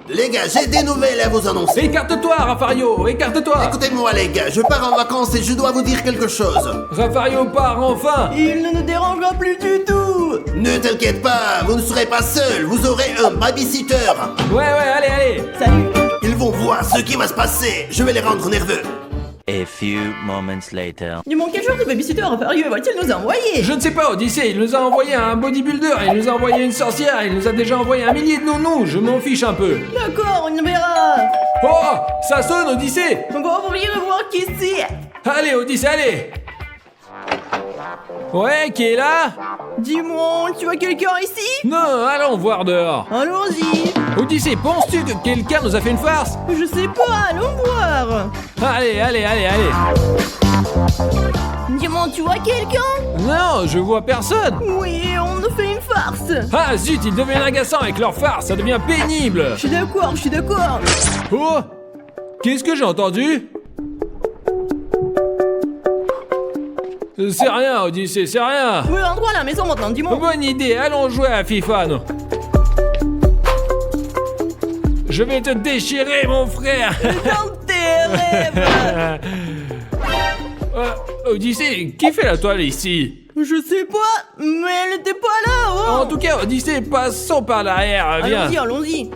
Les gars, j'ai des nouvelles à vous annoncer. Écarte-toi, Raffario, écarte-toi. Écoutez-moi les gars, je pars en vacances et je dois vous dire quelque chose. Raffario part enfin. Il ne nous dérangera plus du tout. Ne t'inquiète pas, vous ne serez pas seul, vous aurez un babysitter. Ouais, allez. Salut. Ils vont voir ce qui va se passer, je vais les rendre nerveux. A few moments later. Dis-moi, quel genre de babysitter Raffario va-t-il nous envoyer? Je ne sais pas, Odyssée, il nous a envoyé un bodybuilder, il nous a envoyé une sorcière, il nous a déjà envoyé 1 millier de nounous, je m'en fiche un peu. D'accord, on verra. Oh, ça sonne, Odyssée. On va ouvrir et voir qui c'est. Allez, Odyssée, allez. Ouais, qui est là? Dis-moi, tu vois quelqu'un ici? Non, allons voir dehors. Allons-y. Odyssée, penses-tu que quelqu'un nous a fait une farce? Je sais pas, allons voir. Allez. Dis-moi, tu vois quelqu'un? Non, je vois personne. Oui, on nous fait une farce. Ah zut, ils deviennent agaçants avec leur farce, ça devient pénible. Je suis d'accord. Oh, qu'est-ce que j'ai entendu? C'est rien, Odyssée, c'est rien. Oui, rentre à la maison maintenant, dis-moi. Bonne idée, allons jouer à FIFA, nous. Je vais te déchirer, mon frère. Dans tes rêves. Odyssée, qui fait la toile ici? Je sais pas, mais elle était pas là, oh. En tout cas, Odyssée, passons par l'arrière, viens. Allons-y.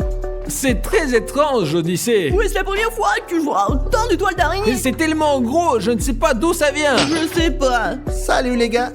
C'est très étrange, Odyssée. Oui, c'est la première fois que je vois autant de toiles d'araignée. C'est tellement gros, je ne sais pas d'où ça vient. Je sais pas. Salut les gars.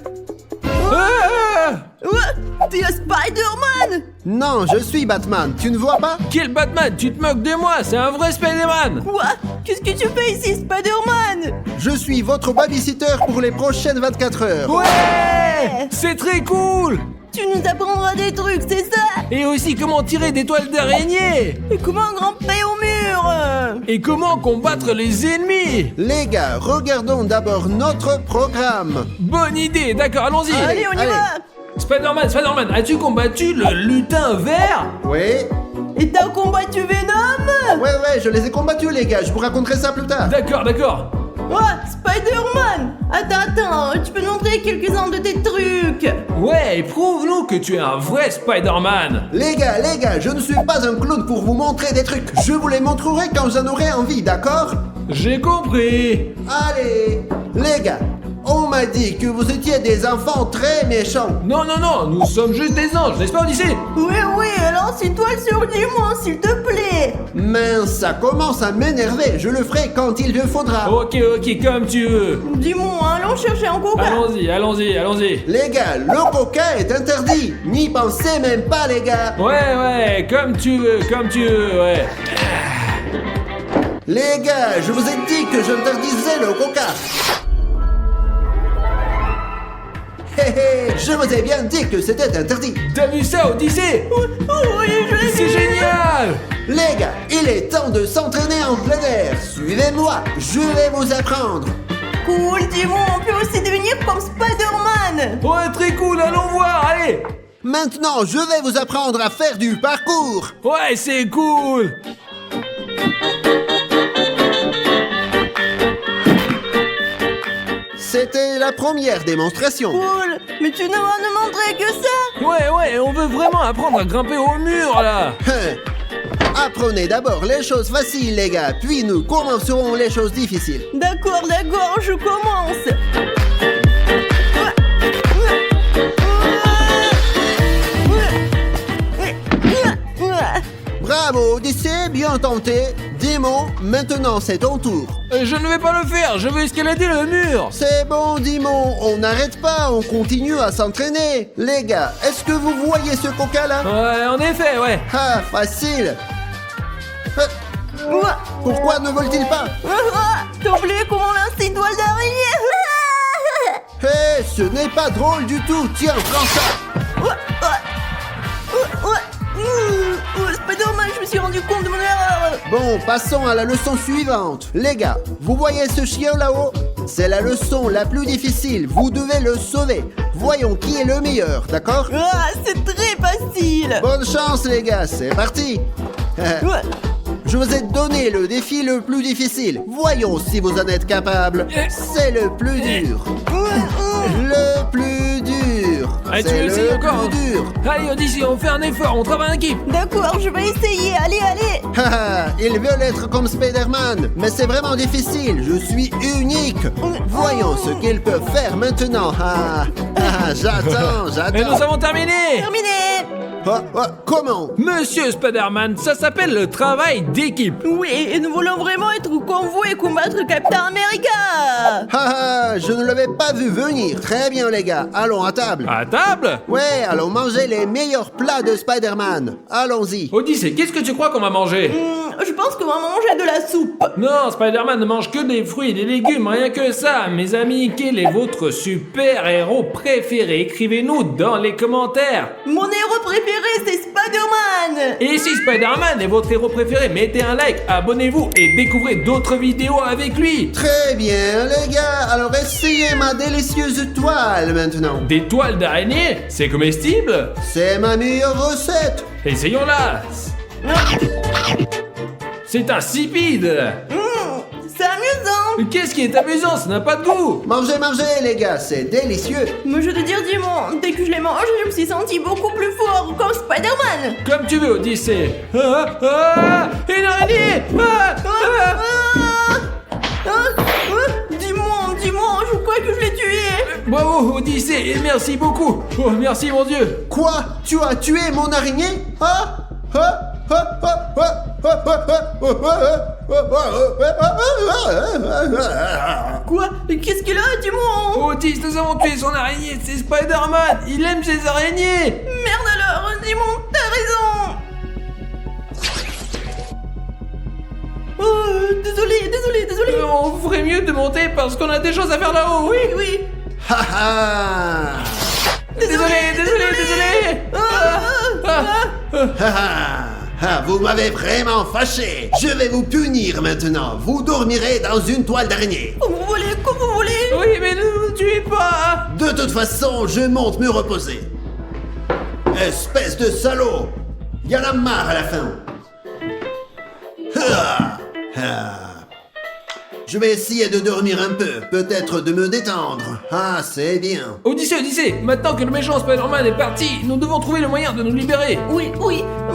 Ah Ouais, t'es Spider-Man. Non, je suis Batman, tu ne vois pas? Quel Batman? Tu te moques de moi, c'est un vrai Spider-Man. Quoi? Qu'est-ce que tu fais ici, Spider-Man? Je suis votre babysitter pour les prochaines 24 heures. Ouais, c'est très cool. Tu nous apprendras des trucs, c'est ça? Et aussi comment tirer des toiles d'araignée. Et comment grimper au mur? Et comment combattre les ennemis. Les gars, regardons d'abord notre programme. Bonne idée, d'accord, allons-y. Allez, on y va. Spider-Man, as-tu combattu le lutin vert? Oui. Et t'as combattu Venom? Ouais, je les ai combattus les gars, je vous raconterai ça plus tard. D'accord. Ouais, Spider-Man. Attends, tu peux nous montrer quelques-uns de tes trucs? Ouais, prouve-nous que tu es un vrai Spider-Man. Les gars, je ne suis pas un clown pour vous montrer des trucs. Je vous les montrerai quand j'en aurai envie, d'accord? J'ai compris. Allez, les gars, on m'a dit que vous étiez des enfants très méchants. Non, nous sommes juste des anges, n'est-ce pas, Odyssée? Oui, alors c'est toi le surdiamant, s'il te plaît. Mince, ça commence à m'énerver. Je le ferai quand il le faudra. Ok, comme tu veux. Dis-moi, allons chercher un coca. Allons-y. Les gars, le coca est interdit. N'y pensez même pas, les gars. Ouais, comme tu veux, ouais. Les gars, je vous ai dit que j'interdisais le coca. Je vous ai bien dit que c'était interdit. T'as vu ça, Odyssée? Oui, je l'ai C'est vu. génial. Les gars, il est temps de s'entraîner en plein air. Suivez-moi, je vais vous apprendre. Cool, dis-moi, on peut aussi devenir comme Spider-Man. Ouais, très cool, allons voir, allez. Maintenant, je vais vous apprendre à faire du parcours. Ouais, c'est cool. C'était la première démonstration. Cool, mais tu ne vas nous montrer que ça. Ouais, on veut vraiment apprendre à grimper au mur, là. Apprenez d'abord les choses faciles, les gars, puis nous commencerons les choses difficiles. D'accord, je commence. Bravo, Odyssée, bien tenté. Dimon, maintenant c'est ton tour. Je ne vais pas le faire, je veux escalader le mur. C'est bon, Dimon, on n'arrête pas, on continue à s'entraîner. Les gars, est-ce que vous voyez ce coca là? Ouais, en effet, ouais. Ah, facile. Pourquoi ne vole-t-il pas? T'as oublié comment lancer une toile d'araignée? Hé, ce n'est pas drôle du tout. Tiens, prends ça. Spider-Man, je me suis rendu compte de mon erreur. Bon, passons à la leçon suivante. Les gars, vous voyez ce chien là-haut? C'est la leçon la plus difficile. Vous devez le sauver. Voyons qui est le meilleur, d'accord? C'est très facile. Bonne chance, les gars. C'est parti. Je vous ai donné le défi le plus difficile. Voyons si vous en êtes capable. C'est le plus dur. Le plus dur. Allez, tu C'est veux essayer le encore? plus dur. Allez, Odyssée, on fait un effort, on travaille en équipe. D'accord, je vais essayer. Allez. Haha, ils veulent être comme Spider-Man, mais c'est vraiment difficile, je suis unique. Voyons ce qu'ils peuvent faire maintenant. J'attends. Et nous avons terminé! Terminé. Comment? Monsieur Spider-Man, ça s'appelle le travail d'équipe. Oui, et nous voulons vraiment être au convoi et combattre Captain America. Je ne l'avais pas vu venir. Très bien les gars, allons à table. À table? Ouais, allons manger les meilleurs plats de Spider-Man. Allons-y. Odyssée, qu'est-ce que tu crois qu'on va manger? Je pense qu'on va manger de la soupe. Non, Spider-Man ne mange que des fruits et des légumes, rien que ça. Mes amis, quel est votre super-héros préféré? Écrivez-nous dans les commentaires. Mon héros préféré, c'est Spider-Man. Et si Spider-Man est votre héros préféré, mettez un like, abonnez-vous et découvrez d'autres vidéos avec lui. Très bien les gars, alors essayez ma délicieuse toile maintenant. Des toiles d'araignée? C'est comestible? C'est ma meilleure recette. Essayons-la. C'est insipide. C'est amusant. Qu'est-ce qui est amusant? Ça n'a pas de goût. Mangez les gars, c'est délicieux. Mais je te dire, Dimon, dès que je l'ai mangé, je me suis senti beaucoup plus fort comme Spider-Man. Comme tu veux, Odyssée. Une araignée. Dis-moi, je crois que je l'ai tué. Bravo, Odyssée, et merci beaucoup. Oh, merci, mon Dieu. Quoi? Tu as tué mon araignée? Quoi? Qu'est-ce qu'il a, Dimon? Otis, nous avons tué son araignée, c'est Spider-Man. Il aime ses araignées. Merde alors, Dimon, t'as raison. Oh, désolé. On ferait mieux de monter parce qu'on a des choses à faire là-haut, oui. Oui. Désolé. Vous m'avez vraiment fâché. Je vais vous punir maintenant. Vous dormirez dans une toile d'araignée. Comme vous voulez. Oui, mais ne nous tuez pas. De toute façon, je monte me reposer. Espèce de salaud. Y en a marre à la fin. Je vais essayer de dormir un peu, peut-être de me détendre. C'est bien. Odyssée, maintenant que le méchant Spider-Man est parti, nous devons trouver le moyen de nous libérer. Oui,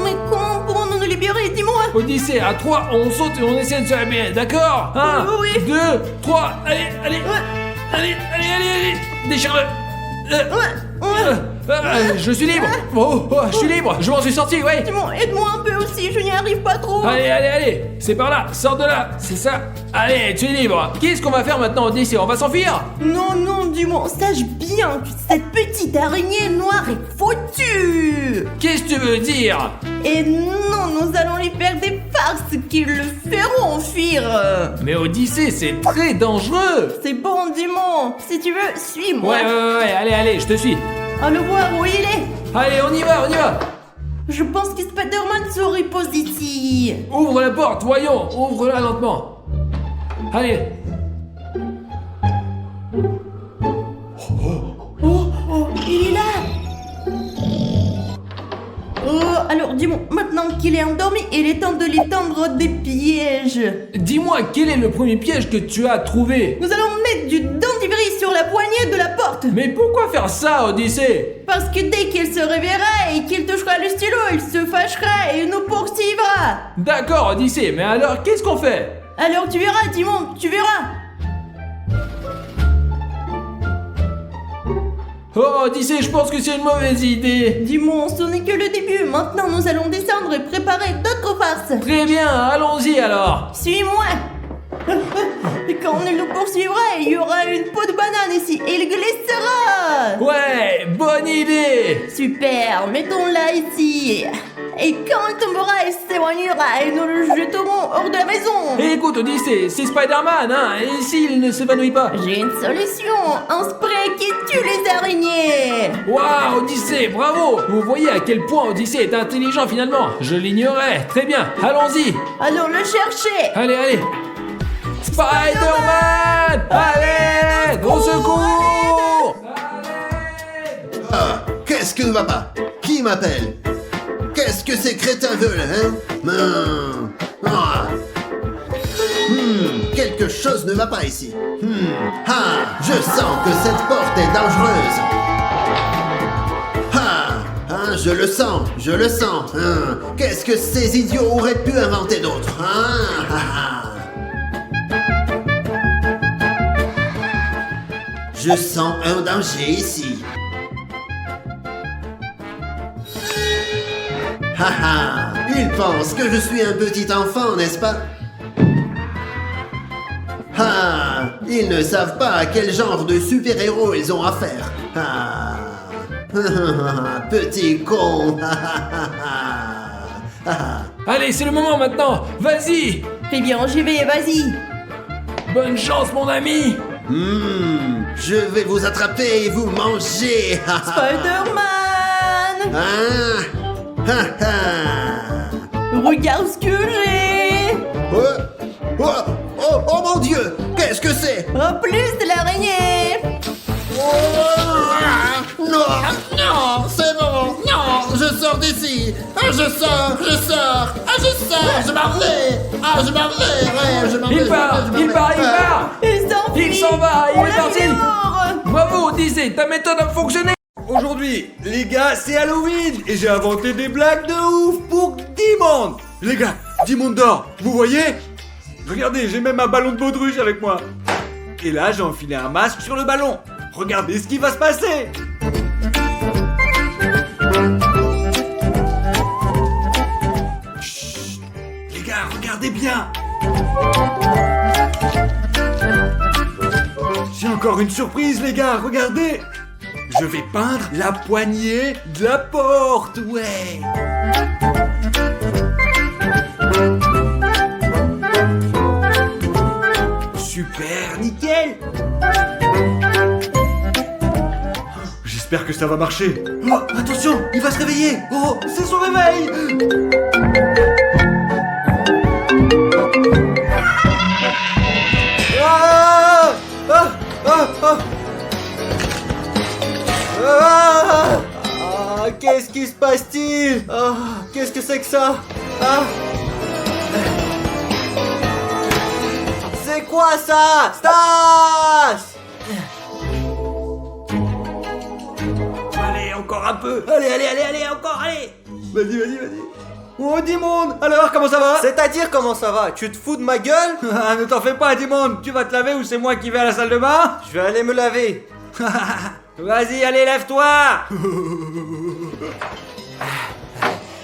mais comment pourrons-nous libérer, dis-moi? Odyssée, à 3, on saute et on essaie de se réveiller, d'accord? 1, Oui. 2, 3, allez, déchire-le. Je suis libre. Je suis libre, je m'en suis sorti, ouais. Dis-moi, aide-moi un peu aussi, je n'y arrive pas trop. Allez, c'est par là, sors de là, c'est ça. Allez, tu es libre. Qu'est-ce qu'on va faire maintenant, Odyssée? On va s'enfuir? Non, dis-moi, sache bien que cette petite araignée noire est foutue. Qu'est-ce que tu veux dire? Et non, nous allons lui faire des farces qui le feront fuir. Mais Odyssée, c'est très dangereux. C'est bon, dis-moi, si tu veux, suis-moi. Ouais, allez, je te suis. Allons voir où il est. Allez, on y va. Je pense que Spider-Man se repose ici. Ouvre la porte, voyons, ouvre-la lentement. Allez. Oh, il est là. Alors dis-moi, maintenant qu'il est endormi, il est temps de lui tendre des pièges. Dis-moi, quel est le premier piège que tu as trouvé? Nous allons mettre du dentifrice sur la poignée de la porte. Mais pourquoi faire ça, Odyssée? Parce que dès qu'il se réveillera et qu'il touchera le stylo, il se fâchera et nous poursuivra. D'accord, Odyssée, mais alors qu'est-ce qu'on fait? Alors tu verras, Timon, tu verras. Oh, Odyssée, je pense que c'est une mauvaise idée. Dis-moi, ce n'est que le début. Maintenant, nous allons descendre et préparer d'autres farces. Très bien, allons-y alors. Suis-moi. Et quand il nous poursuivra, il y aura une peau de banane ici et il glissera. Ouais, bonne idée. Super, mettons-la ici. Et quand il tombera, il s'éloignera et nous le jeterons hors de la maison. Et écoute, Odyssée, c'est Spider-Man, hein. Et s'il ne s'évanouit pas? J'ai une solution, un spray qui tue les araignées. Waouh, Odyssée, bravo. Vous voyez à quel point Odyssée est intelligent finalement. Je l'ignorais. Très bien, allons-y. Allons le chercher. Allez. Spider-Man! Allez! Au secours! Qu'est-ce que ne va pas? Qui m'appelle? Qu'est-ce que ces crétins veulent, hein? Quelque chose ne va pas ici. Je sens que cette porte est dangereuse. je le sens, je le sens. Hein. Qu'est-ce que ces idiots auraient pu inventer d'autre, hein? Je sens un danger ici. Haha, ils pensent que je suis un petit enfant, n'est-ce pas? Ah, ils ne savent pas à quel genre de super-héros ils ont affaire. Ah, petit con. Allez, c'est le moment maintenant. Vas-y. Eh bien, j'y vais, vas-y. Bonne chance, mon ami. Je vais vous attraper et vous manger. Spider-Man! Regarde ce que j'ai! Oh mon Dieu! Qu'est-ce que c'est? En plus de l'araignée! Non, c'est bon, non, je sors d'ici, je sors, je m'en vais, je m'en vais. Il part. Il s'en va, il est parti. Bravo, Disney, ta méthode a fonctionné. Aujourd'hui, les gars, c'est Halloween et j'ai inventé des blagues de ouf pour Dimon. Les gars, Dimon dort, vous voyez? Regardez, j'ai même un ballon de baudruche avec moi. Et là, j'ai enfilé un masque sur le ballon. Regardez ce qui va se passer. Chut, les gars, regardez bien. J'ai encore une surprise, les gars, regardez. Je vais peindre la poignée de la porte, ouais. Super, nickel. J'espère que ça va marcher. Oh, attention, il va se réveiller. Oh, c'est son réveil. Ah, ah, ah, ah. Qu'est-ce qui se passe-t-il? Qu'est-ce que c'est que ça? C'est quoi ça? Stas! Allez, encore un peu. Allez, encore, allez. Vas-y. Oh, Dimon, alors, comment ça va? C'est-à-dire comment ça va? Tu te fous de ma gueule? Ne t'en fais pas, Dimon. Tu vas te laver ou c'est moi qui vais à la salle de bain? Je vais aller me laver. Vas-y, allez, lève-toi.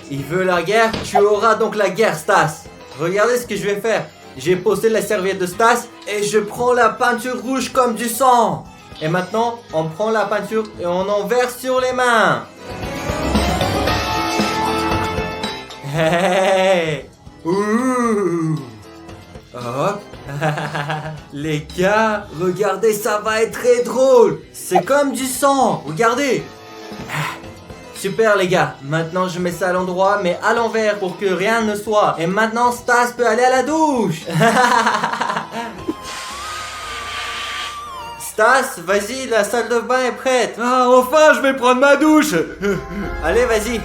Il veut la guerre, tu auras donc la guerre, Stas. Regardez ce que je vais faire. J'ai posé la serviette de Stas et je prends la peinture rouge comme du sang. Et maintenant, on prend la peinture et on en verse sur les mains. Hey! Ouh! Hop! Les gars, regardez, ça va être très drôle. C'est comme du sang, regardez. Super les gars, maintenant je mets ça à l'endroit mais à l'envers pour que rien ne soit. Et maintenant Stas peut aller à la douche. Stas, vas-y, la salle de bain est prête. Ah, enfin, je vais prendre ma douche. Allez, vas-y.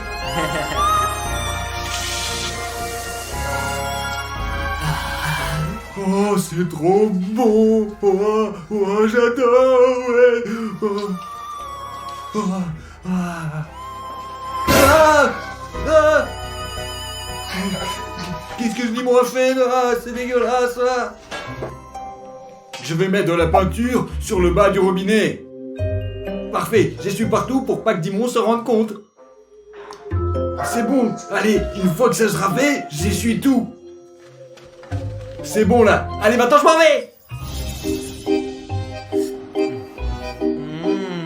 Oh, c'est trop bon. Oh, j'adore, ouais. Qu'est-ce que je dis moi fait là? C'est dégueulasse là. Je vais mettre de la peinture sur le bas du robinet. Parfait, j'essuie partout pour pas que Dimon se rende compte. C'est bon, allez, une fois que ça sera fait, j'essuie tout. C'est bon là, allez maintenant je m'en vais.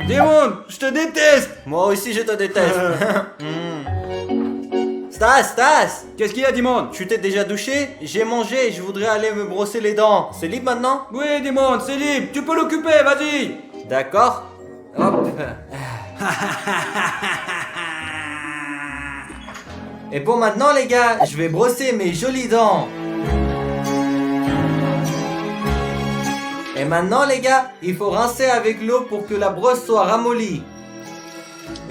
Dimon, je te déteste. Moi aussi je te déteste. Stas, Qu'est-ce qu'il y a, Dimon? tu t'es déjà douché? J'ai mangé et je voudrais aller me brosser les dents. C'est libre maintenant? Oui, Dimon, c'est libre, tu peux l'occuper, vas-y. D'accord. Hop. Et bon maintenant les gars, je vais brosser mes jolies dents. Et maintenant les gars, il faut rincer avec l'eau pour que la brosse soit ramollie.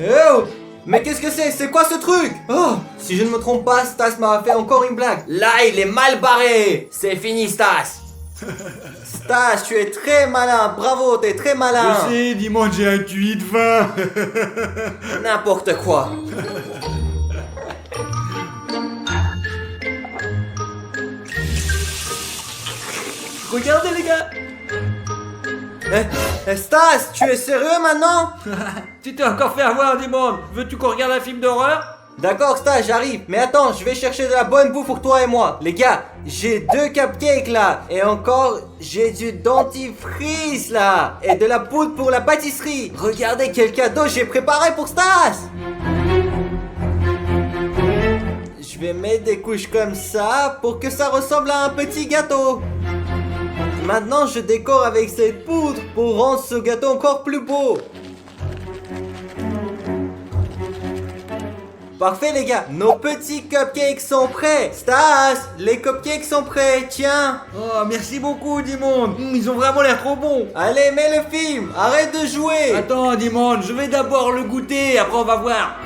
Oh! Mais qu'est-ce que c'est? C'est quoi ce truc? Oh! Si je ne me trompe pas, Stas m'a fait encore une blague. Là, il est mal barré. C'est fini, Stas. Stas, tu es très malin. Bravo, t'es très malin. Je sais, dis-moi, j'ai un QI de 20. N'importe quoi. Regardez les gars. Stas, tu es sérieux maintenant? Tu t'es encore fait avoir, Dimon. Veux-tu qu'on regarde un film d'horreur? D'accord Stas, j'arrive. Mais attends, je vais chercher de la bonne bouffe pour toi et moi. Les gars, j'ai 2 cupcakes là. Et encore, j'ai du dentifrice là. Et de la poudre pour la pâtisserie. Regardez quel cadeau j'ai préparé pour Stas. Je vais mettre des couches comme ça pour que ça ressemble à un petit gâteau. Maintenant, je décore avec cette poudre pour rendre ce gâteau encore plus beau. Parfait les gars, nos petits cupcakes sont prêts. Stas, les cupcakes sont prêts, tiens. Oh, merci beaucoup, Dimon. Ils ont vraiment l'air trop bons. Allez, mets le film, arrête de jouer. Attends, Dimon, je vais d'abord le goûter, après on va voir.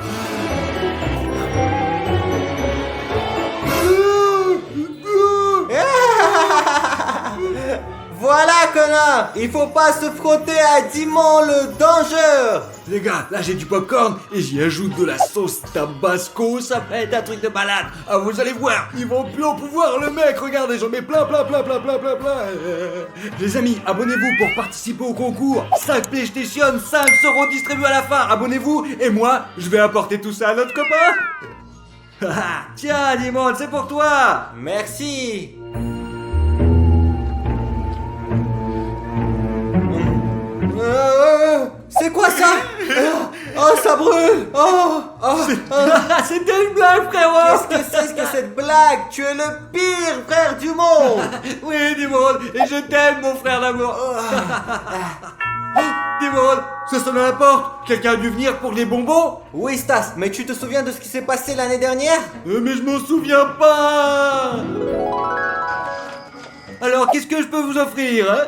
Voilà connard, il faut pas se frotter à Dimon le danger. Les gars, là j'ai du popcorn et j'y ajoute de la sauce tabasco, ça va être un truc de malade. Ah, vous allez voir, ils vont plus en pouvoir le mec, regardez, j'en mets plein. Les amis, abonnez-vous pour participer au concours. 5 PlayStation, 5 seront distribués à la fin, abonnez-vous et moi, je vais apporter tout ça à notre copain. Tiens, Dimon, c'est pour toi. Merci. C'est quoi ça? Oh, ça brûle. C'était une blague, frérot. Qu'est-ce que cette blague? Tu es le pire frère du monde. Oui, Dimon, et je t'aime, mon frère d'amour. Dimon, ça sonne à la porte. Quelqu'un a dû venir pour les bonbons? Oui Stas, mais tu te souviens de ce qui s'est passé l'année dernière? Mais je m'en souviens pas. Alors, qu'est-ce que je peux vous offrir, hein?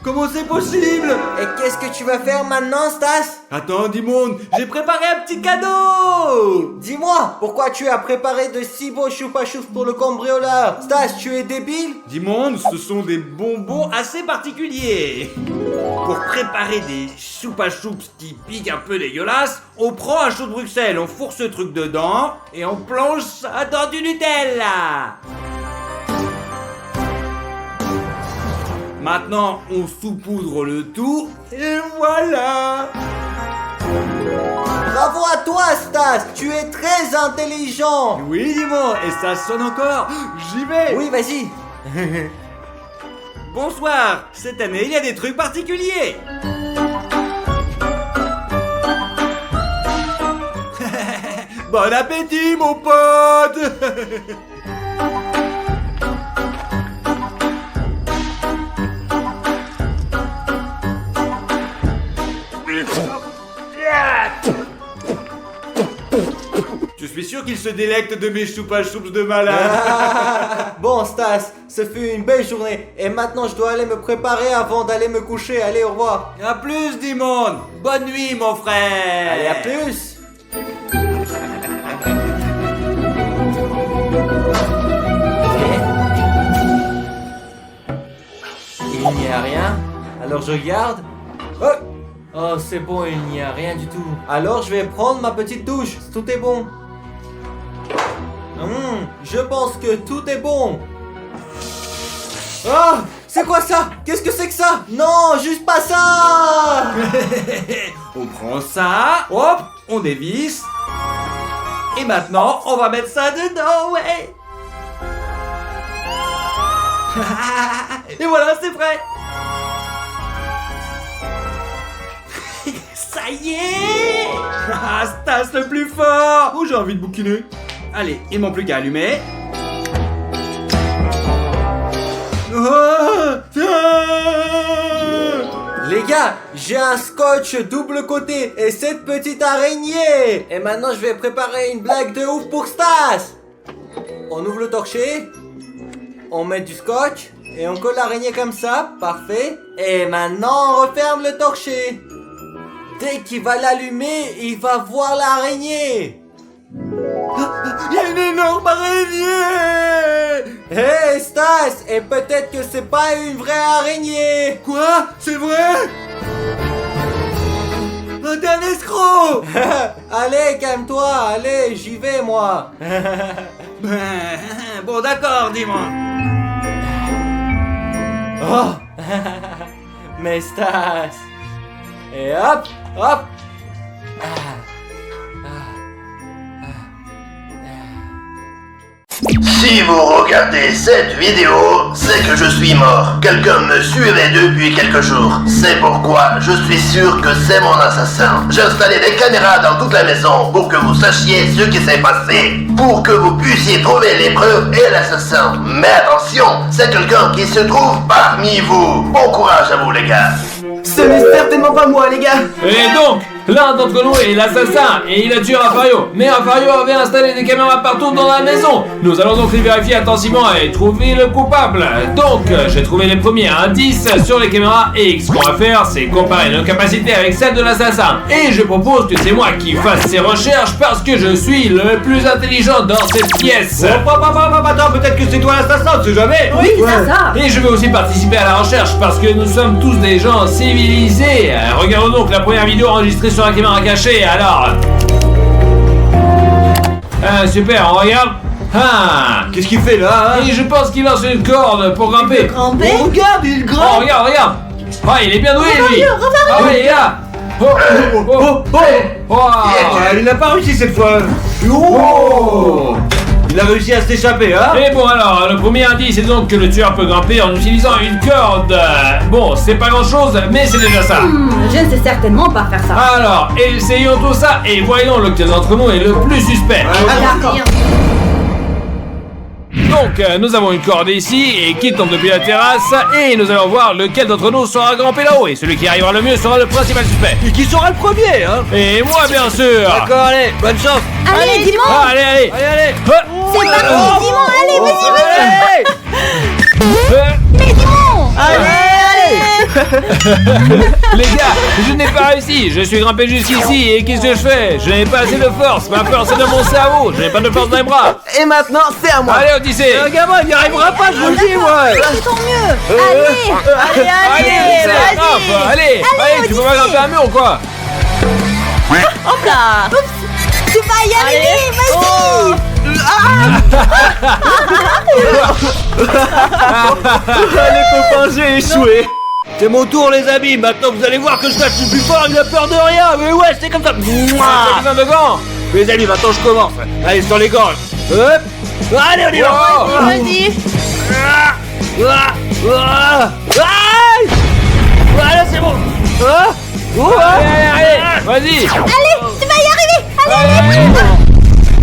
Comment c'est possible? Et qu'est-ce que tu vas faire maintenant Stas? Attends, Dimon, J'ai préparé un petit cadeau. Dis-moi, pourquoi tu as préparé de si beaux choupa-choups pour le cambrioleur? Stas, tu es débile? Dimon, ce sont des bonbons Assez particulier. Pour préparer des choupa-choups typiques un peu dégueulasses, on prend un chou de Bruxelles, on fourre ce truc dedans et on plonge ça dans du Nutella. Maintenant, on saupoudre le tout et voilà. Bravo à toi Stas, tu es très intelligent. Oui, Dimon, et ça sonne encore. J'y vais. Oui, vas-y. Bonsoir. Cette année, il y a des trucs particuliers. Bon appétit, mon pote. Je suis sûr qu'il se délecte de mes choupa-choups de malade. Bon Stas, ce fut une belle journée. Et maintenant je dois aller me préparer avant d'aller me coucher. Allez, au revoir. À plus, Dimon. Bonne nuit, mon frère. Allez, à plus. Il n'y a rien. Alors je regarde. Oh, c'est bon, il n'y a rien du tout. Alors je vais prendre ma petite douche. Tout est bon. Je pense que tout est bon. Ah, c'est quoi ça? Qu'est-ce que c'est que ça? Non, juste pas ça. On prend ça, hop, on dévisse. Et maintenant, on va mettre ça dedans, ouais. Et voilà, c'est prêt. Ça y est. Ah, Stas le plus fort. Oh, j'ai envie de bouquiner. Allez, il manque plus qu'à allumer. Ah, tiens. Les gars, j'ai un scotch double côté et cette petite araignée. Et maintenant, je vais préparer une blague de ouf pour Stas. On ouvre le torché. On met du scotch. Et on colle l'araignée comme ça. Parfait. Et maintenant, on referme le torché. Dès qu'il va l'allumer, il va voir l'araignée. Il y a une énorme araignée! Hé, Stas! Et peut-être que c'est pas une vraie araignée! Quoi? C'est vrai? T'es un escroc! Allez, calme-toi, allez, j'y vais, moi! Bon, d'accord, dis-moi. Oh! Mais Stas! Et hop, hop! Si vous regardez cette vidéo, c'est que je suis mort. Quelqu'un me suivait depuis quelques jours. C'est pourquoi je suis sûr que c'est mon assassin. J'ai installé des caméras dans toute la maison pour que vous sachiez ce qui s'est passé. Pour que vous puissiez trouver les preuves et l'assassin. Mais attention, c'est quelqu'un qui se trouve parmi vous. Bon courage à vous les gars. Ce n'est certainement pas moi, les gars. Et donc, l'un d'entre nous est l'assassin et il a tué Rafario. Mais Rafario avait installé des caméras partout dans la maison. Nous allons donc les vérifier attentivement et trouver le coupable. Donc, j'ai trouvé les premiers indices sur les caméras et ce qu'on va faire, c'est comparer nos capacités avec celles de l'assassin. Et je propose que c'est moi qui fasse ces recherches parce que je suis le plus intelligent dans cette pièce. Attends, peut-être que c'est toi l'assassin, on sait jamais! Oui, c'est ça. Et je vais aussi participer à la recherche parce que nous sommes tous des gens civilisés. Regardons donc la première vidéo enregistrée sur la caméra cachée, alors... super, on regarde. Ah. Qu'est-ce qu'il fait là, hein? Et je pense qu'il lance une corde pour grimper. Grimper. Oh, regarde, il grimpe! Oh, regarde, regarde. Ah, il est bien doué, lui. Ah oui, il est là. Oh, oh, oh, oh, oh. Il n'a pas réussi cette fois! Oh. Il a réussi à s'échapper, hein? Et bon alors, le premier indice est donc que le tueur peut grimper en utilisant une corde. Bon, c'est pas grand chose, mais c'est déjà ça. Je ne sais certainement pas faire ça. Alors, essayons tout ça et voyons lequel d'entre nous est le plus suspect. D'accord. Donc, nous avons une corde ici et qui tombe depuis la terrasse et nous allons voir lequel d'entre nous sera grimpé là-haut et celui qui arrivera le mieux sera le principal suspect. Et qui sera le premier, hein? Et moi, bien sûr. D'accord, allez, bonne chance! Allez, dis-moi. Ah, allez, allez. Allez, allez! C'est parti, dis-moi. Allez, vas-y, Allez! Mais dis-moi. Les gars, je n'ai pas réussi. Je suis grimpé jusqu'ici et qu'est-ce que je fais? Je n'ai pas assez de force. Ma force est dans mon cerveau. Je n'ai pas de force dans les bras. Et maintenant, c'est à moi. Allez, Odyssée. Un gamin, il n'y arrivera pas, je vous le dis, moi! C'est tant mieux. Allez, Allez, ça grimpe. Allez, tu peux pas grimper un mur ou quoi? Hop là. Oups. Tu vas y arriver, vas-y. Les copains, j'ai échoué! C'est mon tour, les amis! Maintenant, vous allez voir que je suis plus fort, il a peur de rien! Mais ouais, c'est comme ça! Ah, besoin de gants. Les amis, maintenant je commence! Allez, sur les gants! Hop! Allez, on y va! Oh. Vas-y. Voilà, c'est bon! Allez, vas-y. Allez, tu vas y arriver. Allez.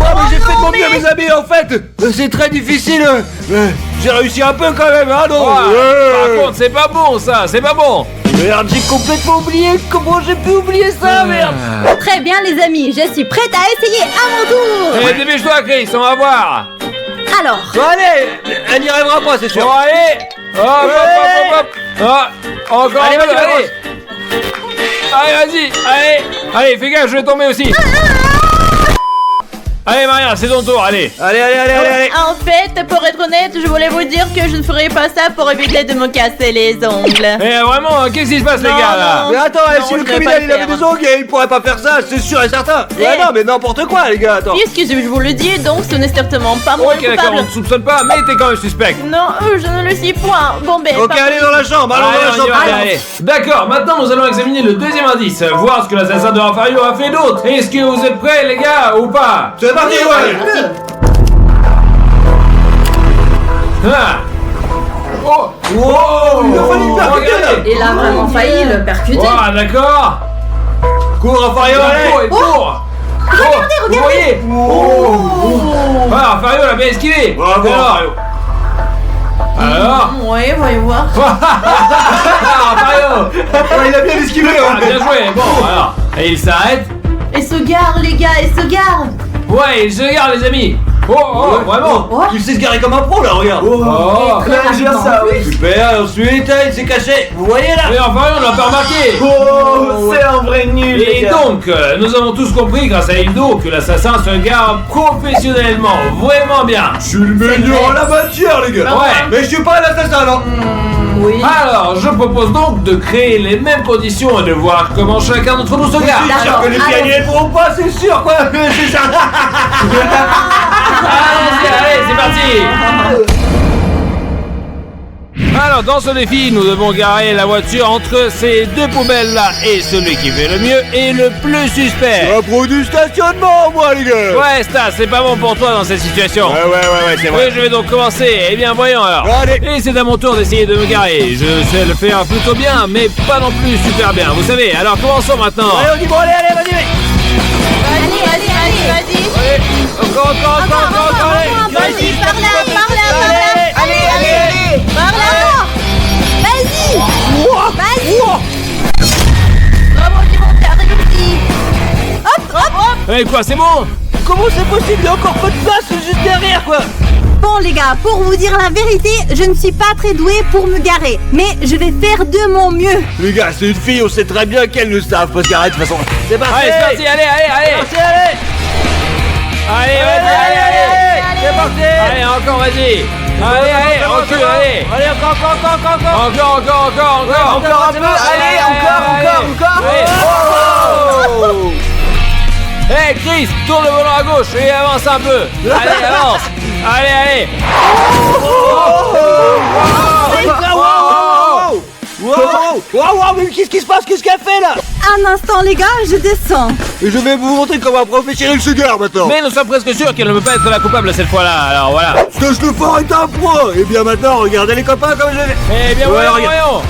Oh, mais j'ai fait de mon mieux, mes amis, en fait! C'est très difficile! J'ai réussi un peu quand même, hein, non? Par contre, c'est pas bon ça, c'est pas bon. Merde, j'ai complètement oublié! Comment j'ai pu oublier ça, merde? Très bien, les amis. Je suis prête à essayer à mon tour. Allez, dépêche-toi, Chris, on va voir. Alors. Bon, allez! Elle n'y arrivera pas, c'est sûr! Bon, allez. Hop, hop, hop, hop. Ah, encore Allez, un peu, vas-y, allez. Allez, vas-y, allez. Allez, fais gaffe, je vais tomber aussi. Allez, Maria, c'est ton tour, allez. Allez! En fait, pour être honnête, je voulais vous dire que je ne ferais pas ça pour éviter de me casser les ongles. Mais vraiment, qu'est-ce qui se passe, les Non, gars, là? non. Mais attends, Non, si je le vais pas criminel le il avait faire. des ongles, il pourrait pas faire ça, c'est sûr et certain! Ouais, non, mais n'importe quoi, les gars, attends! Puisque je vous le dis, donc ce n'est certainement pas moi Ok, le d'accord, coupable. on te soupçonne pas, mais t'es quand même suspect. Non, je ne le suis point. Bon, ben. Ok, par allez contre- dans la chambre, allons Allez, dans la on y chambre! va, allez. D'accord, maintenant nous allons examiner le deuxième indice, voir ce que l'assassin de Rafario a fait d'autre. Est-ce que vous êtes prêts, les gars, ou pas? C'est parti, ouais! Ah. Oh! Wow, il a failli le percuter, là. Regardez. Il a vraiment failli le percuter. Ah, d'accord. Cours, Rafario, allez! Et cours. Regardez, vous voyez? Ah, Rafario l'a bien esquivé. Bravo, Alors Ouais, voyons voir. Rafario. Ouais, il a bien esquivé, Ah, hein! bien joué. Bon, alors. Et il s'arrête. Et se gare, les gars, et se gare. Ouais, il se regarde, les amis. Oh, vraiment? Il sait se garer comme un pro là, regarde. Oh. Là, je viens ça, oui. Super, ensuite il s'est caché. Vous voyez là? Mais enfin, on l'a pas remarqué. Oh, c'est un vrai nul, les Et gars. donc, nous avons tous compris grâce à Hildo que l'assassin se gare professionnellement, vraiment bien. Je suis le meilleur en la matière, les gars. Ouais. Mais je suis pas l'assassin, non. Oui. Alors, je propose donc de créer les mêmes conditions et de voir comment chacun d'entre nous se gare. C'est sûr que les pionniers ne pourront pas, c'est sûr, quoi. C'est ça. Allons-y, allez, c'est parti. Alors, dans ce défi, nous devons garer la voiture entre ces deux poubelles-là. Et celui qui fait le mieux est le plus suspect. Un pro du stationnement, moi, les gars. Ouais, Stas, c'est pas bon pour toi dans cette situation. Ouais, c'est Oui, je vais donc commencer. Eh bien, voyons alors. Allez. Et c'est à mon tour d'essayer de me garer. Je sais le faire plutôt bien, mais pas non plus super bien. Vous savez, alors commençons maintenant. Allez, on dit bon, allez, vas-y. Vas-y. Encore, allez. Vas-y, par là. Allez. Par là. Vas-y. Bravo, Simon, t'as réussi. Hop. Eh, quoi, c'est bon? Comment c'est possible? Il y a encore peu de place juste derrière, quoi. Bon les gars, pour vous dire la vérité, je ne suis pas très douée pour me garer, mais je vais faire de mon mieux. Les gars, c'est une fille, on sait très bien qu'elle ne savent pas se garer de toute façon. C'est parti. Allez, c'est parti, allez. Allez, vas-y. C'est parti. Allez, encore, vas-y. Allez, recule, allez. Allez, encore. Encore un peu. Allez, encore. Allez. Hey Chris, tourne le volant à gauche et avance un peu. Allez, avance. Allez. Wow, mais qu'est-ce qui se passe? Qu'est-ce qu'elle fait là? Un instant les gars, je descends. Et je vais vous montrer comment un professionnel se gare maintenant. Mais nous sommes presque sûrs qu'elle ne peut pas être la coupable cette fois-là. Alors voilà. Stage le fort est un pro. Et bien maintenant, regardez les copains comme je vais. Eh bien, Ouais, voyons.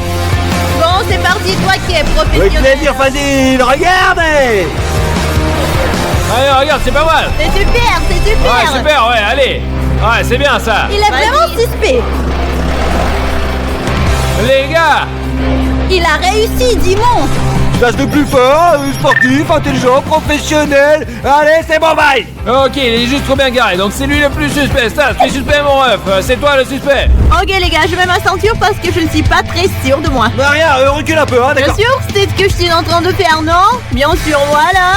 Bon, c'est parti, toi qui es Avec professionnel. plaisir, facile. Regardez. Allez, regarde, c'est pas mal. C'est super. Ouais, super, ouais, allez. Ouais, c'est bien ça. Il est vraiment suspect. Les gars. Il a réussi, Dimon. Stage le plus fort, sportif, intelligent, professionnel. Allez, c'est bon, bye. Ok, il est juste trop bien garé, donc c'est lui le plus suspect. Stas, tu es suspect, mon ref. C'est toi le suspect. Ok les gars, je mets ma ceinture parce que je ne suis pas très sûre de moi. Bah rien, recule un peu, hein, Bien d'accord. sûr, c'est ce que je suis en train de faire, non? Bien sûr, voilà.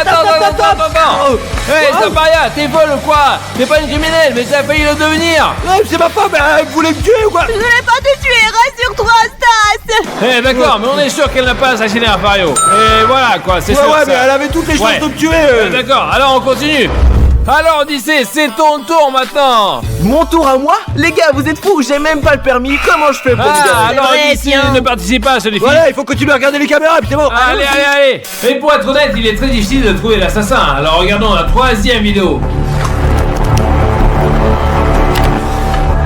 Attends. Hey, Staparia, t'es folle ou quoi? T'es pas une criminelle, mais t'as failli le devenir. Ouais, c'est ma femme, elle voulait me tuer ou quoi? Je ne vais pas te tuer, rassure-toi, Stas. Eh, d'accord, mais on est sûr qu'elle n'a pas assassiné Rafario. Et voilà, quoi, c'est sûr. Ouais, ça. mais elle avait toutes les chances Ouais. de me tuer. D'accord, alors on continue. Alors Odyssée, c'est ton tour maintenant. Mon tour à moi? Les gars, vous êtes fous, j'ai même pas le permis. Comment je fais pour me garer? Alors vrai, Odyssée tiens. ne participe pas à ce défi. Voilà, il faut continuer à regarder les caméras, puis c'est bon. Allez. Et pour être honnête, il est très difficile de trouver l'assassin. Alors regardons la troisième vidéo.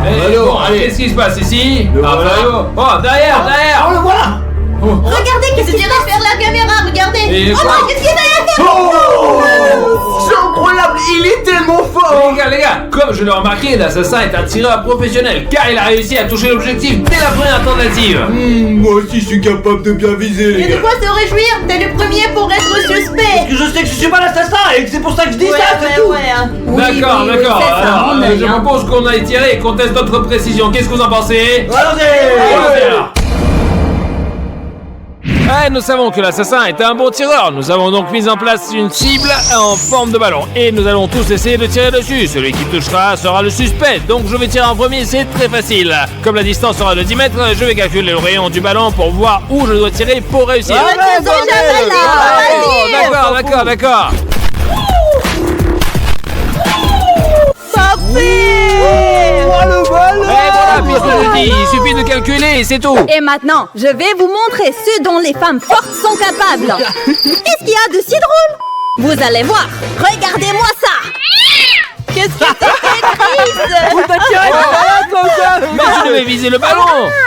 Alors, Bon, allez. qu'est-ce qui se passe ici? Le voilà. Rafario. Oh, derrière. Oh, le voilà. Regardez, qu'est-ce que tu vas faire la caméra, regardez. Et Oh quoi? non, qu'est-ce qu'il y a derrière toi? C'est incroyable, il est tellement fort. Les gars, comme je l'ai remarqué, l'assassin est un tireur professionnel car il a réussi à toucher l'objectif dès la première tentative. Moi aussi, je suis capable de bien viser, Il y a de quoi se réjouir, t'es le premier pour être suspect. Que je sais que je suis pas l'assassin et que c'est pour ça que je dis ça, c'est tout. D'accord, c'est ça, Alors, on aille, je hein. propose qu'on aille tirer et qu'on teste notre précision. Qu'est-ce que vous en pensez? Allons-y. Alors. Ah, nous savons que l'assassin est un bon tireur. Nous avons donc mis en place une cible en forme de ballon. Et nous allons tous essayer de tirer dessus. Celui qui touchera sera le suspect. Donc je vais tirer en premier, c'est très facile. Comme la distance sera de 10 mètres, je vais calculer le rayon du ballon pour voir où je dois tirer pour réussir. D'accord. Parfait. Et voilà, puisque je dis, il suffit de calculer et c'est tout. Et maintenant, je vais vous montrer ce dont les femmes fortes sont capables. Qu'est-ce qu'il y a de si drôle? Vous allez voir. Regardez-moi ça. Qu'est-ce que t'as fait, Chris? Mais je devais viser le ballon.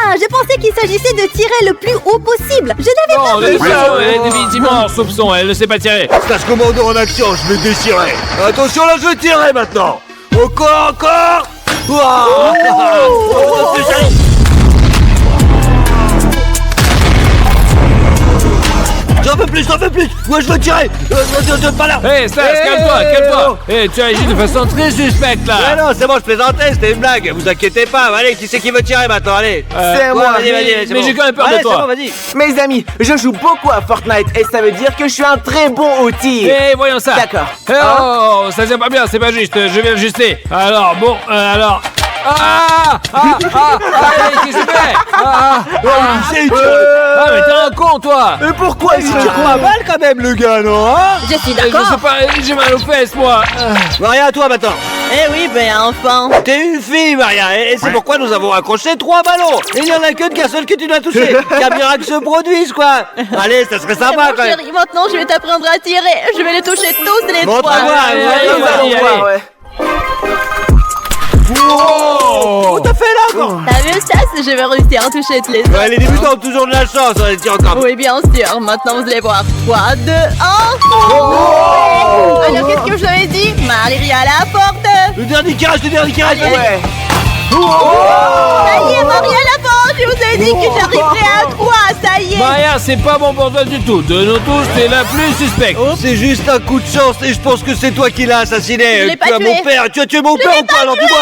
Ah, je pensais qu'il s'agissait de tirer le plus haut possible. Je n'avais Non, pas elle vu. est définitivement en soupçon, elle ne sait pas tirer. Stage commando en action, je vais déchirer. Attention, là, je vais tirer maintenant. Encore. Ouah. J'en peux plus, j'en veux plus. Moi, je veux tirer. Pas là. Hé, Stas, calme-toi. Hé, tu agis de façon très suspecte, là. Mais non, c'est bon, je plaisantais, c'était une blague. Vous inquiétez pas. Allez, qui c'est qui veut tirer maintenant? Allez. C'est moi. Vas-y, c'est Mais bon. j'ai quand même peur de Allez, toi. c'est bon, vas-y. Mes amis, je joue beaucoup à Fortnite et ça veut dire que je suis un très bon au tir. Hé, voyons ça. D'accord. Eh, oh, ça tient pas bien, c'est pas juste, je vais ajuster. Alors, bon, alors... qu'est-ce que tu fais? Mais t'es un con, toi. Mais pourquoi il se tire pas mal quand même, le gars, non hein? Je suis Je sais d'accord. pas, j'ai mal aux fesses, moi. Maria, à toi maintenant. Eh oui, ben enfin. T'es une fille, Maria, et c'est pourquoi nous avons accroché 3 ballons. Et il n'y en a qu'un seul que tu dois toucher. Qu'un miracle se produise, quoi. Allez, ça serait Eh, sympa mon quand même. chéri, maintenant je vais t'apprendre à tirer. Je vais les toucher tous les Bon, trois. t'as voir, allez. Oh, t'as fait là encore. T'as vu ça? Je vais réussir à toucher tous les autres. Ouais, les débutants ont toujours de la chance, on les tire encore. Oui, bien sûr. Maintenant, vous allez voir. 3, 2, 1. Alors, qu'est-ce que je vous avais dit? Marie à la porte. Le dernier tirage, Allez. Ouais. Ça y est, Marie à la porte. Je vous avais dit que j'arriverais à 3. Ça y est. Maria, c'est pas bon pour toi du tout. De nous tous, t'es la plus suspecte. C'est juste un coup de chance et je pense que c'est toi qui l'as assassiné. Je l'ai pas Tu as tué. mon père, tu as tué mon père ou quoi? Alors dis-moi.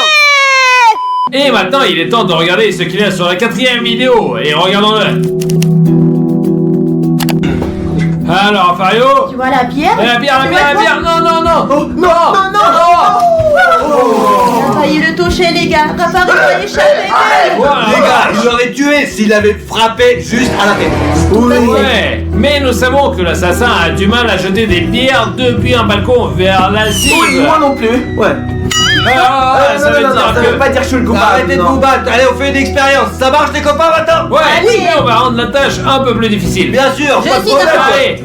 Et maintenant, il est temps de regarder ce qu'il y a sur la 4e vidéo. Et regardons-le. Alors, Fario. Tu vois la pierre? La bière. Non. On a failli le toucher, les gars. Raphaël va échapper. Voilà. Les gars, il l'aurait tué s'il avait frappé juste à la tête. Ouais, mais nous savons que l'assassin a du mal à jeter des pierres depuis un balcon vers la cible. Oui, moi non plus. Ouais. Ça veut dire ça que... veut pas dire que je suis le coupable. Arrêtez de non. vous battre, allez on fait une expérience. Ça marche les copains maintenant? Ouais, mais on va rendre la tâche un peu plus difficile. Bien sûr, Je pas de suis problème. d'accord. Allez.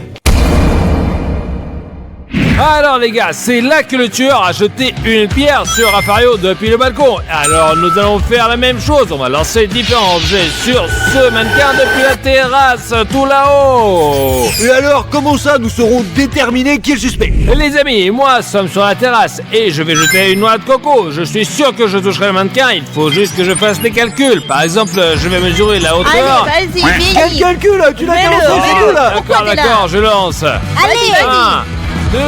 Alors les gars, c'est là que le tueur a jeté une pierre sur Rafario depuis le balcon. Alors nous allons faire la même chose, on va lancer différents objets sur ce mannequin depuis la terrasse, tout là-haut. Et alors, comment ça nous serons déterminés qui est le suspect? Les amis, moi sommes sur la terrasse et je vais jeter une noix de coco. Je suis sûr que je toucherai le mannequin, il faut juste que je fasse des calculs. Par exemple, je vais mesurer la hauteur. Allez, vas-y, Quel vite. calcul là? Tu l'as Mets-le, commencé mets-le. c'est tout là. Pourquoi t'es là? D'accord, je lance. Allez, vas-y. 1, 2,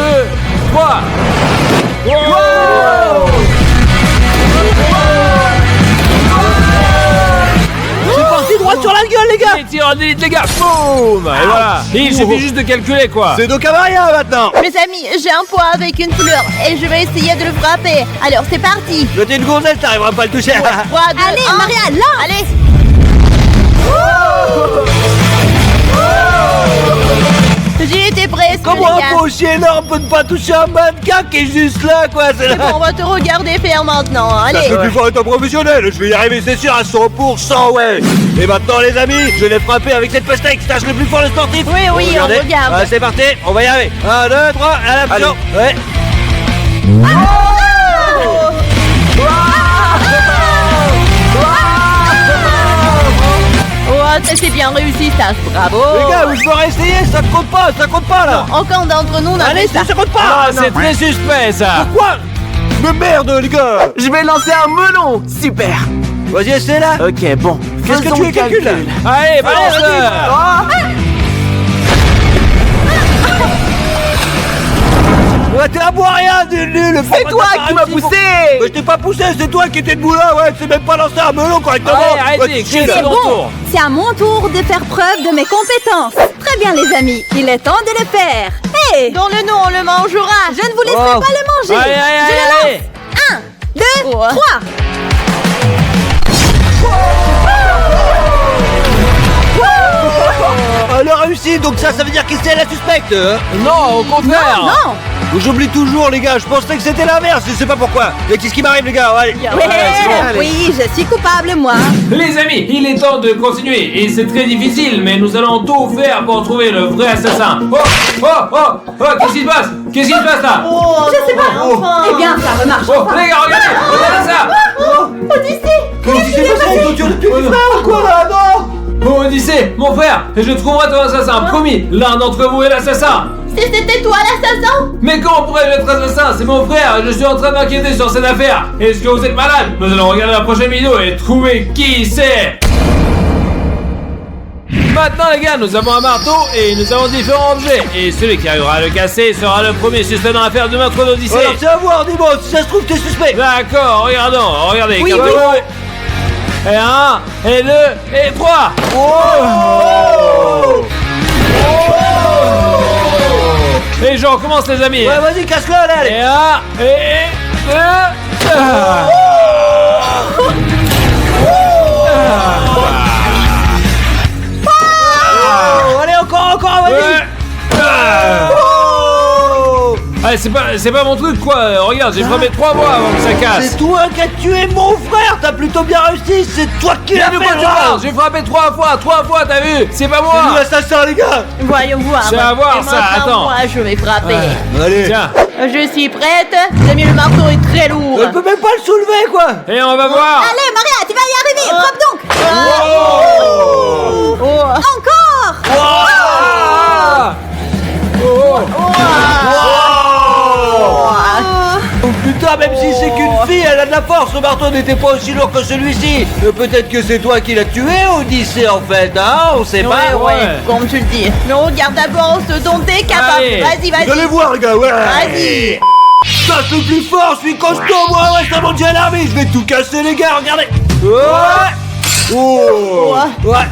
3. C'est parti droit sur la gueule les gars. Les tirs en élite, les gars. Boum. Et voilà. Et il suffit juste de calculer quoi. C'est donc à Maria maintenant. Mes amis, j'ai un poids avec une fleur et je vais essayer de le frapper. Alors, c'est parti. Toi t'es une gonzesse, t'arriveras pas à le toucher. 3, 2, Allez, 1. Maria, là. Allez. J'ai été presque, Comment les un gars. pot aussi énorme peut ne pas toucher un mannequin qui est juste là quoi? C'est Bon, on va te regarder faire maintenant. Ça Allez. fait plus fort être un professionnel, je vais y arriver c'est sûr à 100% ouais. Et maintenant les amis, je vais frapper avec cette pastèque, tâche le plus fort le sportif. Oui, oui, on Regardez. regarde. Ah, c'est parti, on va y arriver. 1, 2, 3, à la pression. Ouais. Oh, ça c'est bien réussi, ça. Bravo. Les gars, je veux essayer, ça compte pas là. Aucun d'entre nous n'a Allez, fait ça. ça compte pas. Ah, c'est très suspect ça. Quoi? Mais merde les gars. Je vais lancer un melon. Super. Vas-y, essaie là. Ok, bon. Qu'est-ce que Faisons tu le calcules là? Allez, balance-le. Ouais, t'es à boire rien, du nul. C'est toi qui m'as poussé. Je t'ai pas poussé, c'est toi qui étais debout là, ouais, tu sais même pas lancer un melon correctement. Allez, arrêtez, tu chies, c'est là. ton tour. C'est à mon tour de faire preuve de mes compétences. Très bien les amis, il est temps de le faire. Hé, Donne-le nous, on le mangera. je ne vous laisserai Oh. pas le manger. Allez, Je le allez, lance. 1, 2, Oh. 3. Elle a réussi, donc ça veut dire que c'est la suspecte. Hein. Non, au contraire. Non. J'oublie toujours les gars, je pensais que c'était l'inverse, je sais pas pourquoi. Mais qu'est-ce qui m'arrive les gars? Allez. Oui, je suis coupable moi. Les amis, il est temps de continuer et c'est très difficile, mais nous allons tout faire pour trouver le vrai assassin. Qu'est-ce qui se passe? Qu'est-ce qui se passe là? Je sais pas. Enfin. Eh bien, ça remarche. Oh, les gars, regardez ça. Qu'est-ce qui s'est passé? Tu as tué ton frère ou quoi là? Non. Oh, Odyssée, mon frère, je trouverai ton assassin, promis. L'un d'entre vous est l'assassin. Si c'était toi l'assassin. Mais comment pourrais-je être assassin? C'est mon frère, je suis en train d'enquêter sur cette affaire. Est-ce que vous êtes malade? Nous allons regarder la prochaine vidéo et trouver qui c'est. Maintenant les gars, nous avons un marteau et nous avons différents objets. Et celui qui arrivera à le casser sera le premier suspect dans l'affaire de meurtre d'Odyssée. Alors c'est à voir, dis-moi, si ça se trouve t'es suspect. D'accord, regardez. Oui, oui. Et 1, et 2, et 3. Et je recommence les amis. Ouais, vas-y, casse-le, allez. Et 1, et 2. Allez, encore, vas-y. Allez, c'est pas mon truc quoi. Regarde, j'ai frappé 3 fois avant que ça casse. C'est toi qui as tué mon frère, t'as plutôt bien réussi, c'est toi qui l'as fait. J'ai frappé 3 fois, t'as vu? C'est pas moi. C'est nous l'assassin, les gars. Voyons voir. C'est à voir, Et ça, maintenant, attends. moi, je vais frapper. Allez. Tiens, Je suis prête. Les mieux, le marteau est très lourd. Elle peut même pas le soulever, quoi. et on va voir. Allez, Maria, tu vas y arriver. Frappe donc. Oh. Encore. Ah. Oh putain, même si c'est qu'une fille, elle a de la force. Le marteau n'était pas aussi lourd que celui-ci. Peut-être que c'est toi qui l'as tué, Odyssée, en fait, hein. On sait pas. Ouais, comme tu le dis. Mais regarde d'abord ce dont t'es capable. Allez. Vas-y. Vous allez voir, les gars, ouais. Vas-y. Ça, c'est plus fort, je suis costaud, moi, ouais, ça monte à l'armée. Je vais tout casser, les gars, regardez. Ouais. Oh. Ouais.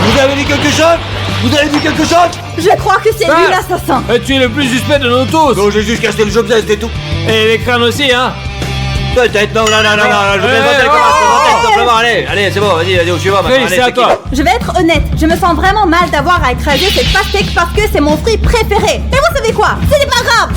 Vous avez dit quelque chose? Je crois que c'est lui l'assassin. Tu es le plus suspect de nous tous. Non, j'ai juste cassé le job, c'est tout. Et les crânes aussi, hein. Peut-être, non, je plaisantais, simplement, allez, c'est bon, vas-y, on suit moi maintenant, C'est à allez, toi. Je vais être honnête, je me sens vraiment mal d'avoir à écraser cette pastèque parce que c'est mon fruit préféré. Mais vous savez quoi? Ce n'est pas grave.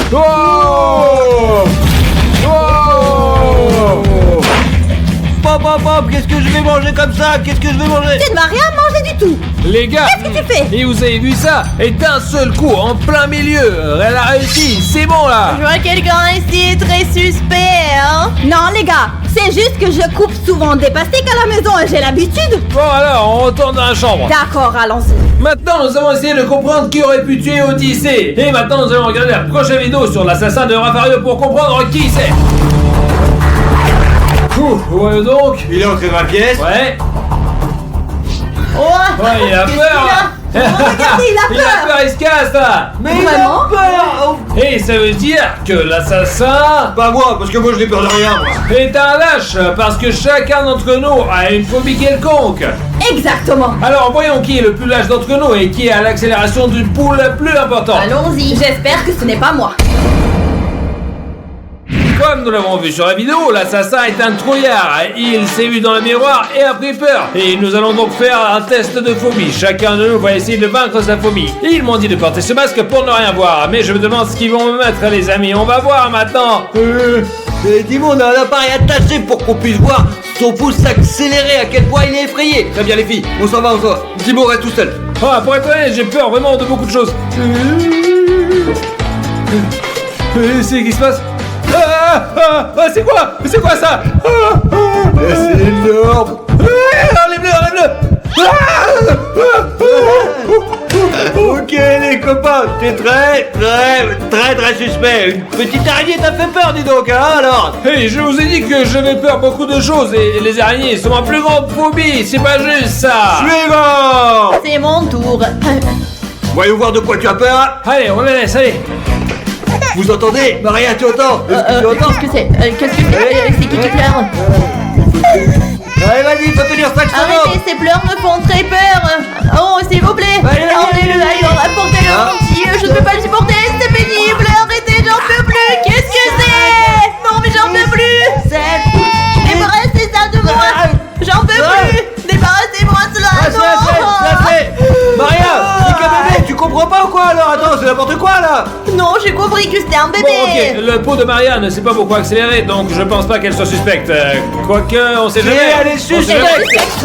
Pop, qu'est-ce que je vais manger comme ça? Qu'est-ce que je vais manger? Tu ne vas rien manger du tout. Les gars, Qu'est-ce que tu fais? et vous avez vu ça? Et d'un seul coup, en plein milieu, elle a réussi, c'est bon là. Je vois quelqu'un ici est très suspect, hein. Non les gars, c'est juste que je coupe souvent des pastèques à la maison et j'ai l'habitude. Bon alors, on retourne dans la chambre. D'accord, allons-y. Maintenant, nous avons essayé de comprendre qui aurait pu tuer Odyssée. Et maintenant, nous allons regarder la prochaine vidéo sur l'assassin de Rafario pour comprendre qui c'est. Ouais donc. Il est entré dans la pièce. Ouais. Oh. Ouais, il a peur. Regardez, il a peur. Il se casse là. Mais Vraiment? il a peur. Et ça veut dire que l'assassin Pas moi, parce que moi je n'ai peur de rien, moi. est un lâche, parce que chacun d'entre nous a une phobie quelconque. Exactement. Alors voyons qui est le plus lâche d'entre nous et qui a l'accélération du pouls la plus importante. Allons-y. J'espère que ce n'est pas moi. Comme nous l'avons vu sur la vidéo, l'assassin est un trouillard. Il s'est vu dans le miroir et a pris peur. Et nous allons donc faire un test de phobie. Chacun de nous va essayer de vaincre sa phobie. Ils m'ont dit de porter ce masque pour ne rien voir. Mais je me demande ce qu'ils vont me mettre, les amis. On va voir maintenant. Dis-moi, on a un appareil attaché pour qu'on puisse voir son pouce s'accélérer, à quel point il est effrayé. Très bien, les filles, on s'en va. Dis-moi, reste tout seul. Ah, pour être honnête, j'ai peur vraiment de beaucoup de choses. C'est qui se passe? C'est quoi ça? C'est énorme. Enlève-le. Ok, les copains, t'es très suspect. Une petite araignée t'a fait peur, dis donc, hein, alors. Hey, je vous ai dit que j'avais peur beaucoup de choses et les araignées sont ma plus grande phobie, c'est pas juste ça. Suivant. C'est mon tour. Voyons voir de quoi tu as peur. Allez, on les laisse, allez. Vous entendez? Maria, tu entends? Est-ce que tu entends? Qu'est-ce que c'est? C'est qui pleure? Allez, vas-y, faut tenir 5 secondes. Arrêtez, ces pleurs me font très peur. Oh, s'il vous plaît. Emmenez-le ailleurs, apportez-le entier. Je ne peux pas le supporter, c'est pénible. Arrêtez, j'en peux plus. Qu'est-ce que c'est? Non, mais j'en peux plus. Débarrassez ça de moi. J'en peux plus. Débarrassez-moi de cela. Ça fait. Maria, bébé, tu comprends pas ou quoi alors? Attends, c'est n'importe quoi là. Non, j'ai compris que c'était un bébé. Bon, ok, le pot de Maria ne s'est pas beaucoup accéléré, donc je pense pas qu'elle soit suspecte. Quoique, on sait jamais. Elle est suspecte.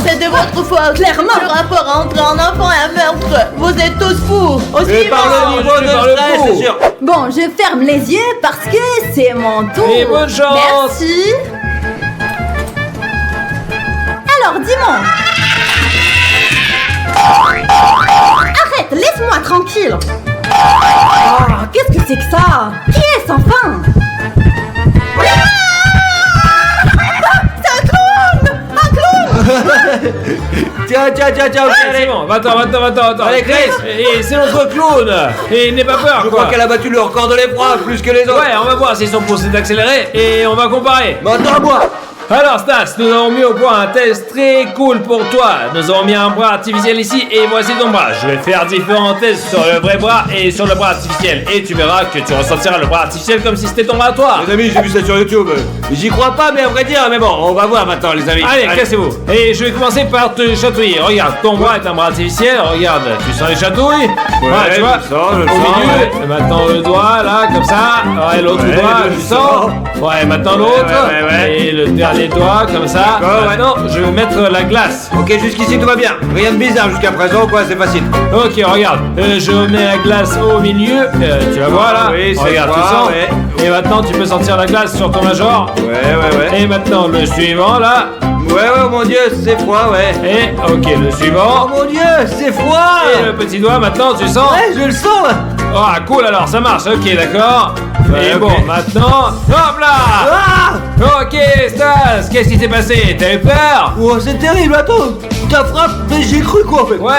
C'est de votre faute. Clairement. Le rapport entre un enfant et un meurtre. Vous êtes tous fous. Aussi Par le niveau de stress, c'est sûr. Bon, je ferme les yeux parce que c'est mon tour. Et bonne chance. Merci. Alors, dis-moi. Arrête, laisse-moi tranquille. Qu'est-ce que c'est que ça? Qui est-ce enfin? Tiens, ok, C'est allez. bon, va-t'en. Allez, Chris. Et c'est notre clown. Et n'aie pas peur, Je quoi. crois qu'elle a battu le record de l'effroi plus que les autres. Ouais, on va voir si son pouce est accéléré et on va comparer. Maintenant à moi. Alors Stas, nous avons mis au point un test très cool pour toi. Nous avons mis un bras artificiel ici et voici ton bras. Je vais faire différents tests sur le vrai bras et sur le bras artificiel. Et tu verras que tu ressentiras le bras artificiel comme si c'était ton bras à toi. Les amis, j'ai vu ça sur YouTube. J'y crois pas, mais à vrai dire, mais bon, on va voir maintenant, les amis. Allez, cassez-vous. Et je vais commencer par te chatouiller. Regarde, ton bras est un bras artificiel. Regarde, tu sens les chatouilles? Ouais, tu vois. je le sens, Au milieu. ouais. Et maintenant le doigt, là, comme ça. Ouais, l'autre Ouais, doigt, je tu le sens. sens. Ouais, maintenant l'autre. Ouais. Et le dernier doigt, comme ça. D'accord, ouais. Maintenant, je vais mettre la glace. Ok, jusqu'ici tout va bien. Rien de bizarre jusqu'à présent, quoi, c'est facile. Ok, regarde, je mets la glace au milieu, tu la vois là? Oui, c'est regarde, froid, tu sens? ouais. Et maintenant, tu peux sentir la glace sur ton major. Ouais. Et maintenant, le suivant là. Ouais, oh mon dieu, c'est froid, ouais. Et ok, le Oh suivant. mon dieu, c'est froid. Et le petit doigt maintenant, tu sens? Ouais, je le sens là. Ah, cool, alors ça marche, ok, d'accord. Ouais, Et ok. bon, maintenant, hop là! Ah. Ok, Stas, qu'est-ce qui s'est passé? T'as eu peur? Oh, c'est terrible, attends. Ta frappe, mais j'y ai cru quoi en fait. Ouais.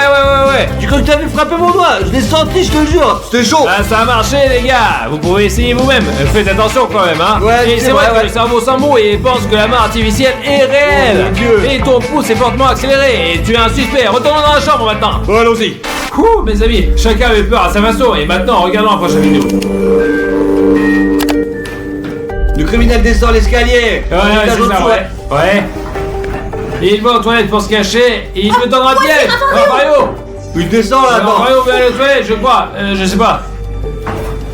J'ai cru que t'avais frappé mon doigt. Je l'ai senti, je te le jure. C'était chaud. Ah, ça a marché les gars, vous pouvez essayer vous-même, faites attention quand même hein. Ouais, et c'est c'est vrai vrai, que ouais. le cerveau s'en moue et pense que la main artificielle est réelle. Oh, mon Dieu. Et ton pouce est fortement accéléré et tu es un suspect, retournons dans la chambre maintenant. Bon, allons-y. Ouh, mes amis, chacun avait peur à sa façon et maintenant regardons la prochaine vidéo. Le criminel descend l'escalier. Ouais, Étage c'est ça, au-dessous, ouais. Il va aux toilettes pour se cacher et il veut tendre un piège. Rafario. Il descend là, attends. Rafario va aller aux toilettes, je crois, je sais pas.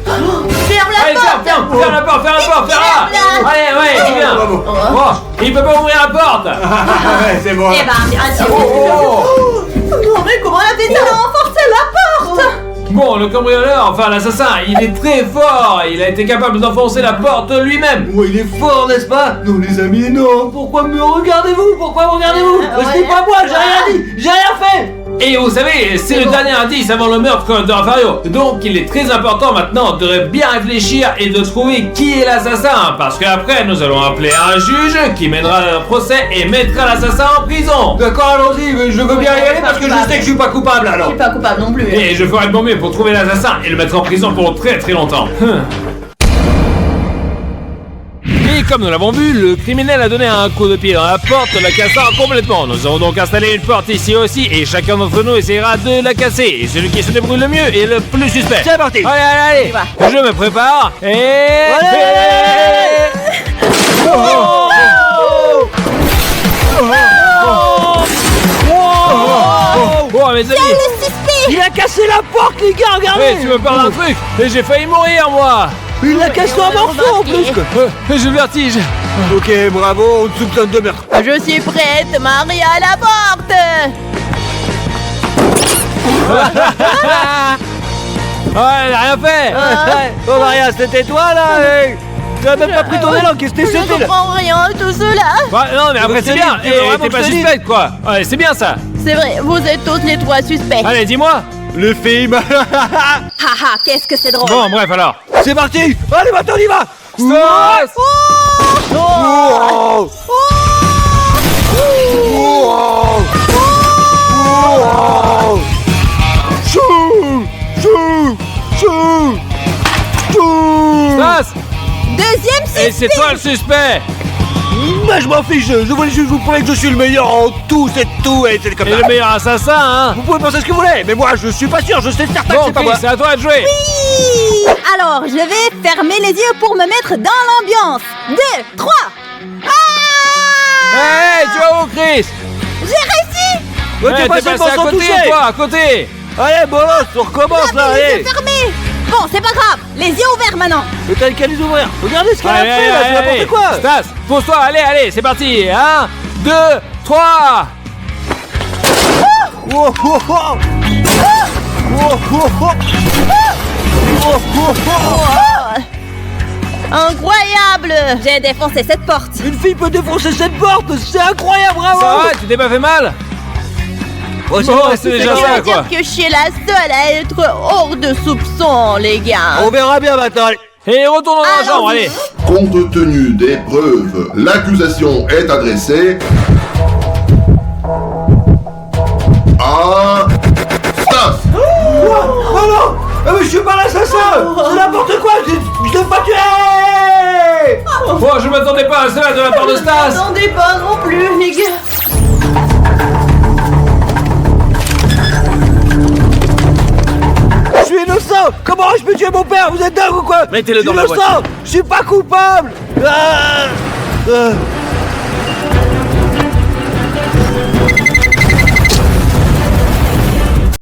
Ferme la Allez, porte. ferme la porte, ferme-la. Allez, ouais, tu viens. bravo. Bon, il peut pas ouvrir la porte. Ouais, c'est bon. Eh ben, bien sûr. Non mais comment elle a fait ça? Elle a renforcé la porte. Bon, le cambrioleur, enfin l'assassin, il est très fort. Il a été capable d'enfoncer la porte lui-même. Ouais, il est fort, n'est-ce pas? Non, les amis, non. Pourquoi me regardez-vous? Pourquoi me regardez-vous? Ce n'est pas moi, j'ai rien dit. J'ai rien fait. Et vous savez, c'est le dernier indice avant le meurtre de Rafario. Donc il est très important maintenant de bien réfléchir et de trouver qui est l'assassin. Parce qu'après, nous allons appeler un juge qui mènera le procès et mettra l'assassin en prison. D'accord, allons-y, mais je veux bien y aller parce que je sais que je suis pas coupable Je alors. suis pas coupable non plus. Et je ferai de mon mieux pour trouver l'assassin et le mettre en prison pour très très longtemps. Et comme nous l'avons vu, le criminel a donné un coup de pied dans la porte, la cassant complètement. Nous avons donc installé une porte ici aussi et chacun d'entre nous essaiera de la casser. Et celui qui se débrouille le mieux est le plus suspect. C'est parti. Allez, je me prépare et... Oh mes amis, Il a cassé la porte, les gars, regardez. hey, tu me parles d'un truc et j'ai failli mourir moi. Il l'a cassé en morceaux en plus. J'ai le vertige. Ok, bravo, on te soupçonne de meurtre. Je suis prête, Marie à la porte. Ouais, elle a rien fait. Oh Maria, c'était toi là. Tu as même pas pris ton élan, qu'est-ce que Je c'était ne là? comprends rien de tout cela. Ouais, non mais après je c'est te bien. dis, tu veux Et vraiment t'es que pas je te dise suspecte quoi. Ouais, c'est bien ça. C'est vrai, vous êtes tous les trois suspects. Allez, dis-moi. Le film. Haha, qu'est-ce que c'est drôle. Bon, bref alors. C'est parti. Allez, maintenant on y va. Stop. Oh. Stas. Deuxième Et c'est toi le suspect. Mais je m'en fiche, je voulais juste vous prouver que je suis le meilleur en tout, c'est tout, et c'est comme Et ça. le meilleur assassin, hein. Vous pouvez penser ce que vous voulez, mais moi je suis pas sûr, je sais certain que Bon, c'est pas ok, moi. c'est à toi de jouer. Alors, je vais fermer les yeux pour me mettre dans l'ambiance. 2, 3. Hey, tu vas où, Chris? J'ai réussi. Ouais, t'es T'es passé passé devant à sans côté, toucher. toi, à côté. Allez, bolos, on recommence là, Les allez. yeux fermés. Bon, c'est pas grave. Les yeux ouverts maintenant. Mais t'as qu'à les ouvrir. Regardez ce qu'elle a Allez, fait là, c'est allez, n'importe quoi. Stas, pose-toi, allez, c'est parti. 1, 2, 3. Oh, oh, oh. Oh, oh, oh. Oh, oh, oh. Incroyable. J'ai défoncé cette porte. Une fille peut défoncer cette porte, c'est incroyable, bravo. Ça va, tu t'es pas fait mal? Bon, Bon, c'est déjà Ça ça, veut quoi. dire que je suis la seule à être hors de soupçon, les gars. On verra bien maintenant. Et retournons dans la chambre, allez. Compte tenu des preuves, l'accusation est adressée à Stas. Oh non, mais je suis pas l'assassin. C'est n'importe quoi. Je l'ai pas tué. Bon, je m'attendais pas à cela de la part de Stas. N'attendez pas non plus, les gars. Je suis innocent. Comment je peux tuer mon père? Vous êtes dingue ou quoi? Mettez-le dans la Je suis innocent. Je suis pas coupable. Ah.